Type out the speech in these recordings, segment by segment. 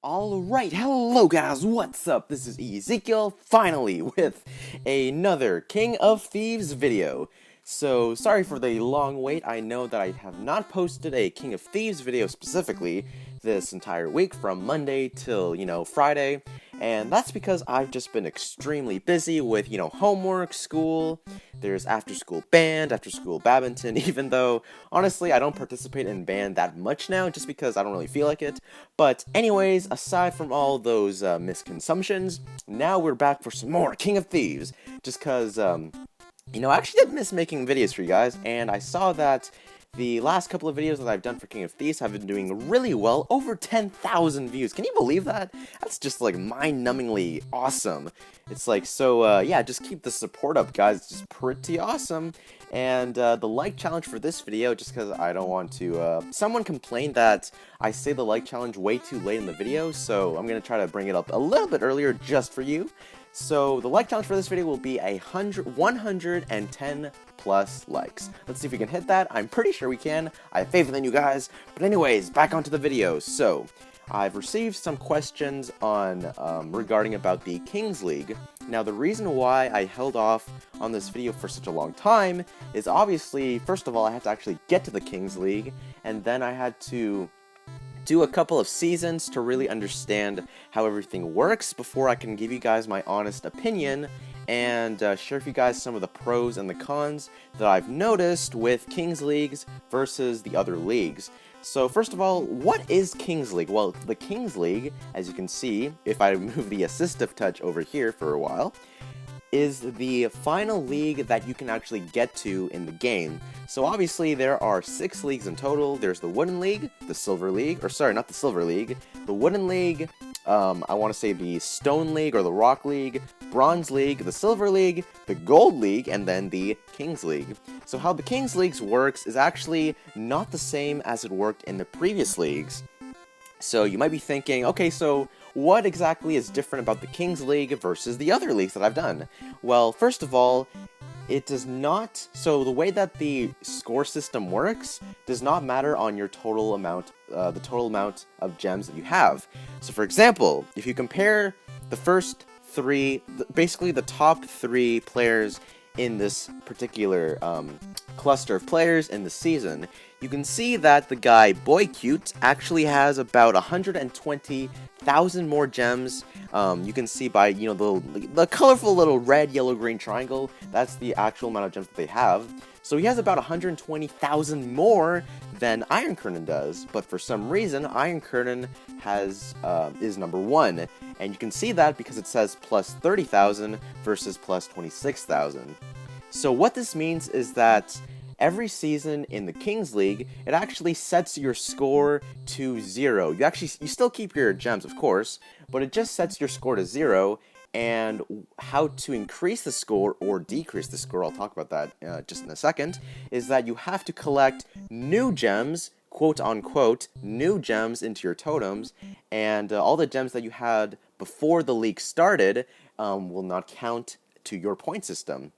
Alright, hello guys, what's up? This is Ezekiel, finally, with another King of Thieves video. So, sorry for the long wait. I know that I have not posted a King of Thieves video specifically this entire week from Monday till, Friday. And that's because I've just been extremely busy with, homework, school, there's after-school band, after-school badminton, even though, honestly, I don't participate in band that much now, just because I don't really feel like it. But anyways, aside from all those misconsumptions, now we're back for some more King of Thieves, just because, I actually did miss making videos for you guys, and I saw that the last couple of videos that I've done for King of Thieves have been doing really well, over 10,000 views. Can you believe that? That's just like mind-numbingly awesome. It's like, so yeah, just keep the support up, guys. It's just pretty awesome. And the like challenge for this video, just because I don't want to, someone complained that I say the like challenge way too late in the video, so I'm going to try to bring it up a little bit earlier just for you. So the like challenge for this video will be 110 plus likes. Let's see if we can hit that. I'm pretty sure we can. I have faith in you guys. But anyways, back onto the video. So I've received some questions on regarding about the Kings League. Now the reason why I held off on this video for such a long time is obviously, first of all, I had to actually get to the Kings League, and then I had to do a couple of seasons to really understand how everything works before I can give you guys my honest opinion and share with you guys some of the pros and the cons that I've noticed with Kings Leagues versus the other leagues. So first of all, what is Kings League? Well, the Kings League, as you can see, if I move the assistive touch over here for a while, is the final league that you can actually get to in the game. So obviously there are 6 leagues in total. There's the Wooden League, the Silver League, or sorry, not the Silver League, the Wooden League, I want to say the Stone League or the Rock League, Bronze League, the Silver League, the Gold League, and then the Kings League. So how the Kings Leagues works is actually not the same as it worked in the previous leagues. So you might be thinking, okay, so what exactly is different about the Kings League versus the other leagues that I've done? Well, first of all, it does not, so the way that the score system works does not matter on your total amount, the total amount of gems that you have. So for example, if you compare the first 3, basically the top 3 players in this particular cluster of players in the season, you can see that the guy Boy Cute actually has about 120,000 more gems. You can see by the colorful little red, yellow, green triangle. That's the actual amount of gems that they have. So he has about 120,000 more than Iron Curtain does. But for some reason, Iron Curtain is number 1, and you can see that because it says plus 30,000 versus plus 26,000. So what this means is that every season in the Kings League, it actually sets your score to 0. You still keep your gems, of course, but it just sets your score to 0, and how to increase the score or decrease the score, I'll talk about that just in a second, is that you have to collect new gems, quote-unquote, new gems into your totems, and all the gems that you had before the league started will not count to your point system.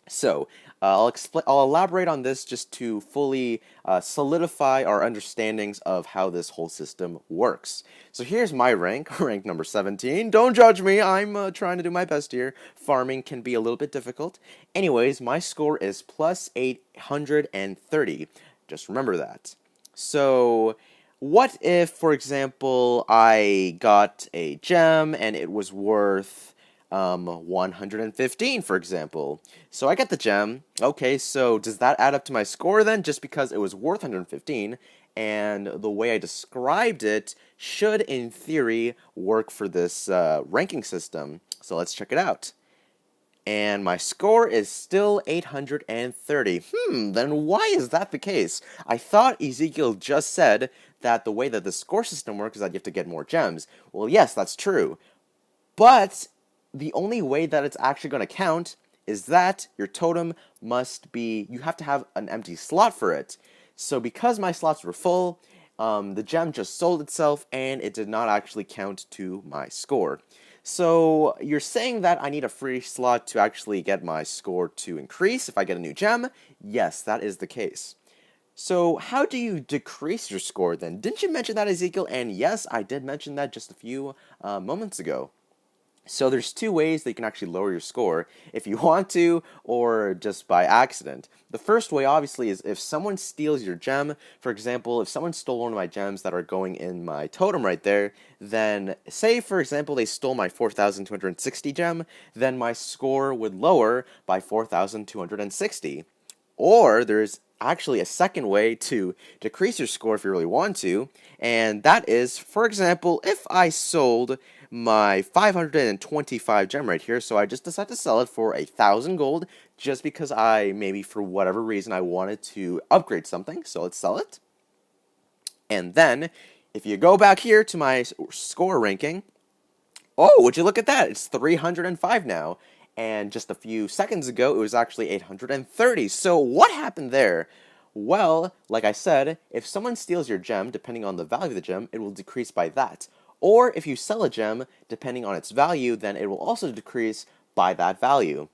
So, I'll elaborate on this just to fully solidify our understandings of how this whole system works. So here's my rank, rank number 17. Don't judge me, I'm trying to do my best here. Farming can be a little bit difficult. Anyways, my score is plus 830. Just remember that. So, what if, for example, I got a gem and it was worth 115, for example. So I get the gem. Okay, so does that add up to my score then, just because it was worth 115? And the way I described it should, in theory, work for this ranking system. So let's check it out. And my score is still 830. Then why is that the case? I thought Ezekiel just said that the way that the score system works is that you have to get more gems. Well, yes, that's true. But the only way that it's actually going to count is that your totem must be, you have to have an empty slot for it. So because my slots were full, the gem just sold itself and it did not actually count to my score. So you're saying that I need a free slot to actually get my score to increase if I get a new gem? Yes, that is the case. So how do you decrease your score then? Didn't you mention that, Ezekiel? And yes, I did mention that just a few moments ago. So there's two ways that you can actually lower your score if you want to or just by accident. The first way obviously is if someone steals your gem. For example, if someone stole one of my gems that are going in my totem right there, then say for example they stole my 4260 gem, then my score would lower by 4260. Or there's actually a second way to decrease your score if you really want to, and that is, for example, if I sold my 525 gem right here, so I just decided to sell it for 1,000 gold just because I, maybe for whatever reason, I wanted to upgrade something, so let's sell it. And then, if you go back here to my score ranking, oh, would you look at that? It's 305 now. And just a few seconds ago, it was actually 830. So what happened there? Well, like I said, if someone steals your gem, depending on the value of the gem, it will decrease by that. Or if you sell a gem, depending on its value, then it will also decrease by that value.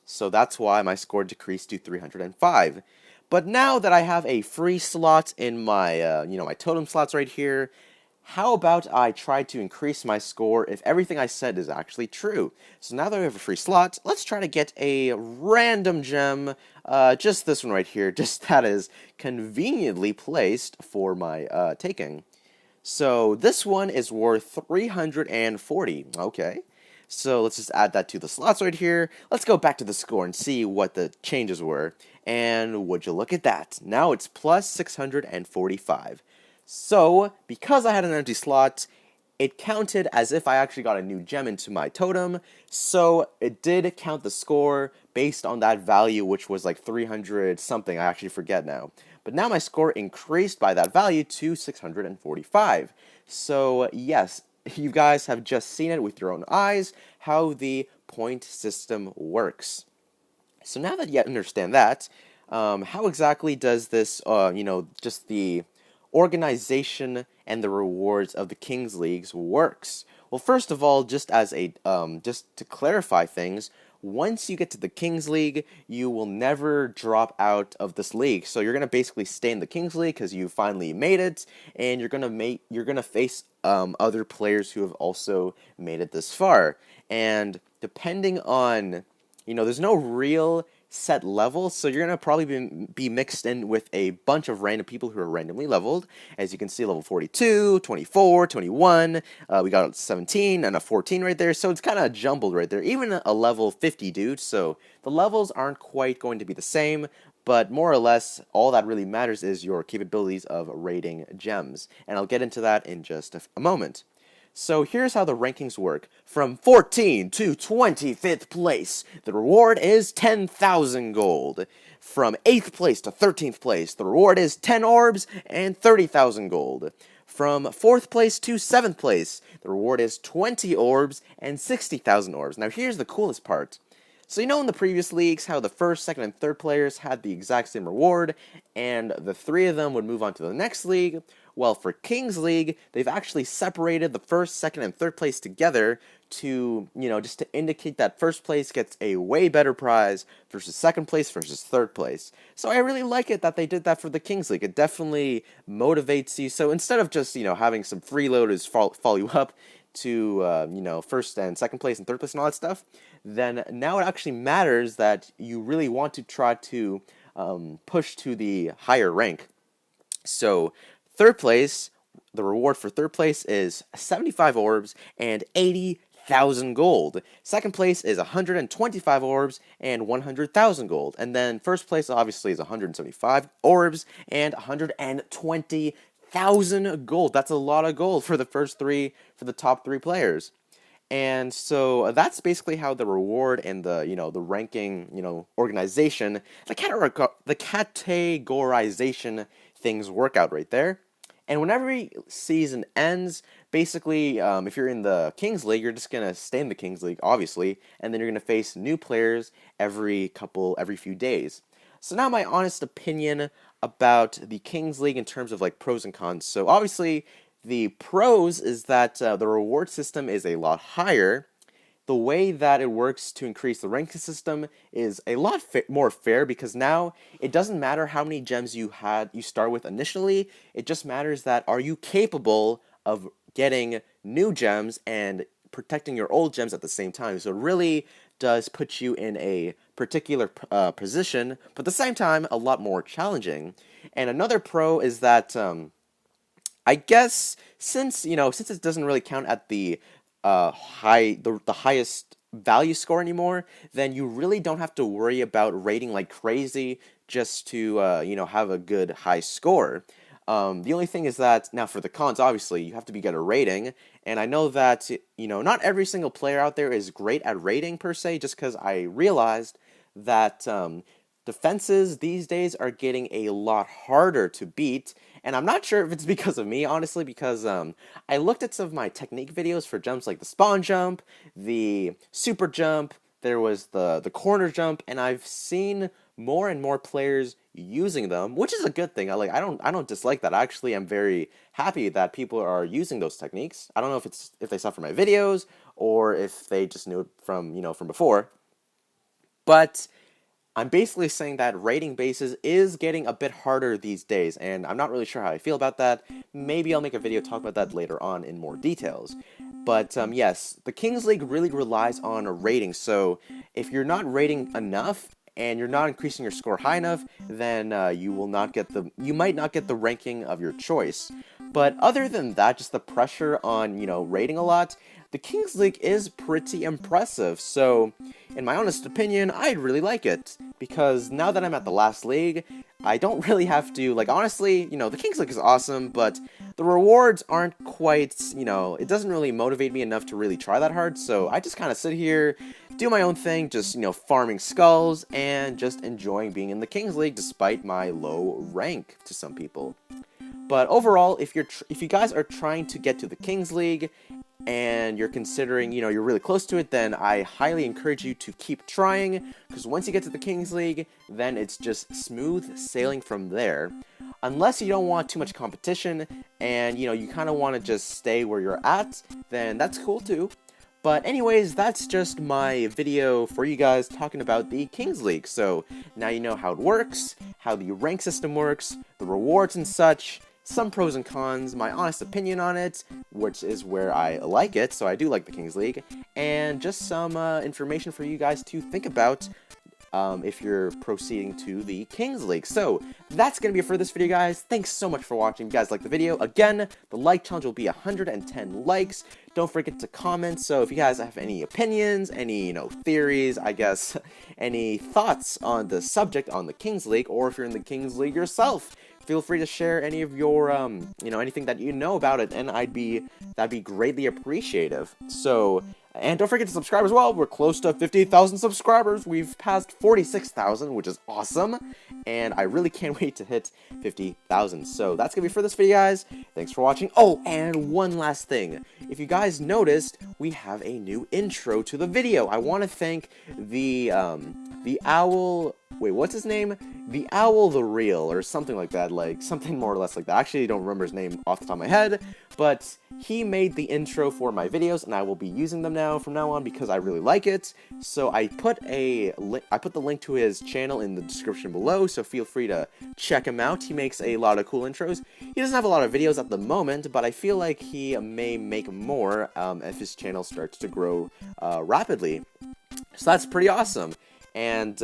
So that's why my score decreased to 305. But now that I have a free slot in my, my totem slots right here, how about I try to increase my score if everything I said is actually true? So now that we have a free slot, let's try to get a random gem, just this one right here, just that is conveniently placed for my taking. So this one is worth 340, okay. So let's just add that to the slots right here. Let's go back to the score and see what the changes were. And would you look at that? Now it's plus 645. So, because I had an empty slot, it counted as if I actually got a new gem into my totem, so it did count the score based on that value, which was like 300 something, I actually forget now. But now my score increased by that value to 645. So, yes, you guys have just seen it with your own eyes, how the point system works. So now that you understand that, how exactly does this, just the organization and the rewards of the Kings Leagues works? Well, first of all, just as a just to clarify things, once you get to the Kings League, you will never drop out of this league. So you're gonna basically stay in the Kings League because you finally made it, and you're gonna face other players who have also made it this far. And depending on, there's no real set level, so you're going to probably be mixed in with a bunch of random people who are randomly leveled. As you can see, level 42, 24, 21, we got a 17 and a 14 right there, so it's kind of jumbled right there. Even a level 50 dude, so the levels aren't quite going to be the same, but more or less, all that really matters is your capabilities of raiding gems, and I'll get into that in just a moment. So here's how the rankings work. From 14 to 25th place, the reward is 10,000 gold. From 8th place to 13th place, the reward is 10 orbs and 30,000 gold. From 4th place to 7th place, the reward is 20 orbs and 60,000 orbs. Now here's the coolest part. So in the previous leagues how the first, second, and third players had the exact same reward, and the three of them would move on to the next league? Well, for Kings League, they've actually separated the first, second, and third place together to, just to indicate that first place gets a way better prize versus second place versus third place. So I really like it that they did that for the Kings League. It definitely motivates you. So instead of just, having some freeloaders follow you up to, first and second place and third place and all that stuff, then now it actually matters that you really want to try to push to the higher rank. So third place, the reward for third place is 75 orbs and 80,000 gold. Second place is 125 orbs and 100,000 gold. And then first place obviously is 175 orbs and 120,000 gold. That's a lot of gold for the top three players. And so that's basically how the reward and the the ranking organization, the categorization things work out right there. And when every season ends, basically, if you're in the Kings League, you're just gonna stay in the Kings League, obviously, and then you're gonna face new players every few days. So now my honest opinion about the Kings League in terms of like pros and cons. So obviously, the pros is that the reward system is a lot higher, the way that it works to increase the ranking system is a lot more fair, because now it doesn't matter how many gems you start with initially. It just matters that are you capable of getting new gems and protecting your old gems at the same time. So it really does put you in a particular position, but at the same time a lot more challenging. And another pro is that I guess since it doesn't really count at the the highest value score anymore, then you really don't have to worry about rating like crazy just to have a good high score. The only thing is that now for the cons, obviously you have to be good at rating, and I know that not every single player out there is great at rating per se. Just because I realized that defenses these days are getting a lot harder to beat, and I'm not sure if it's because of me, honestly, because I looked at some of my technique videos for jumps like the spawn jump, the super jump, there was the corner jump, and I've seen more and more players using them, which is a good thing. I don't dislike that. I actually am very happy that people are using those techniques. I don't know if they saw from my videos or if they just knew it from from before, but I'm basically saying that rating bases is getting a bit harder these days, and I'm not really sure how I feel about that. Maybe I'll make a video talk about that later on in more details. But yes, the Kings League really relies on a rating, so if you're not rating enough and you're not increasing your score high enough, then you might not get the ranking of your choice. But other than that, just the pressure on rating a lot, the Kings League is pretty impressive. So, in my honest opinion, I'd really like it, because now that I'm at the last league, I don't really have to, honestly, the Kings League is awesome, but the rewards aren't quite, it doesn't really motivate me enough to really try that hard, so I just kind of sit here, do my own thing, just, farming skulls, and just enjoying being in the Kings League despite my low rank to some people. But overall, if you guys are trying to get to the Kings League, and you're considering, you're really close to it, then I highly encourage you to keep trying, because once you get to the Kings League, then it's just smooth sailing from there. Unless you don't want too much competition, and, you kind of want to just stay where you're at, then that's cool too. But anyways, that's just my video for you guys talking about the Kings League. So now you know how it works, how the rank system works, the rewards and such, some pros and cons, my honest opinion on it, which is where I like it, so I do like the Kings League, and just some information for you guys to think about if you're proceeding to the Kings League. So that's going to be it for this video, guys. Thanks so much for watching. If you guys like the video, again, the like challenge will be 110 likes. Don't forget to comment. So if you guys have any opinions, any theories, I guess, any thoughts on the subject on the Kings League, or if you're in the Kings League yourself, feel free to share any of your, anything that you know about it, and that'd be greatly appreciative. So, and don't forget to subscribe as well. We're close to 50,000 subscribers. We've passed 46,000, which is awesome, and I really can't wait to hit 50,000. So that's gonna be for this video, guys. Thanks for watching. Oh, and one last thing. If you guys noticed, we have a new intro to the video. I want to thank the owl. Wait, what's his name? The Owl the Real, or something like that, something more or less like that. I actually don't remember his name off the top of my head, but he made the intro for my videos, and I will be using them from now on because I really like it. So I put the link to his channel in the description below, so feel free to check him out. He makes a lot of cool intros. He doesn't have a lot of videos at the moment, but I feel like he may make more if his channel starts to grow rapidly. So that's pretty awesome. And,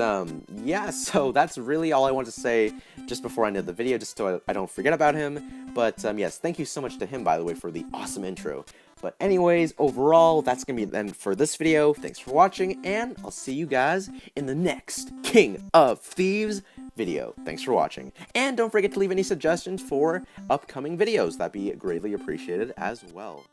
yeah, so that's really all I want to say just before I end the video, just so I don't forget about him. But, yes, thank you so much to him, by the way, for the awesome intro. But anyways, overall, that's going to be the end for this video. Thanks for watching, and I'll see you guys in the next King of Thieves video. Thanks for watching. And don't forget to leave any suggestions for upcoming videos. That'd be greatly appreciated as well.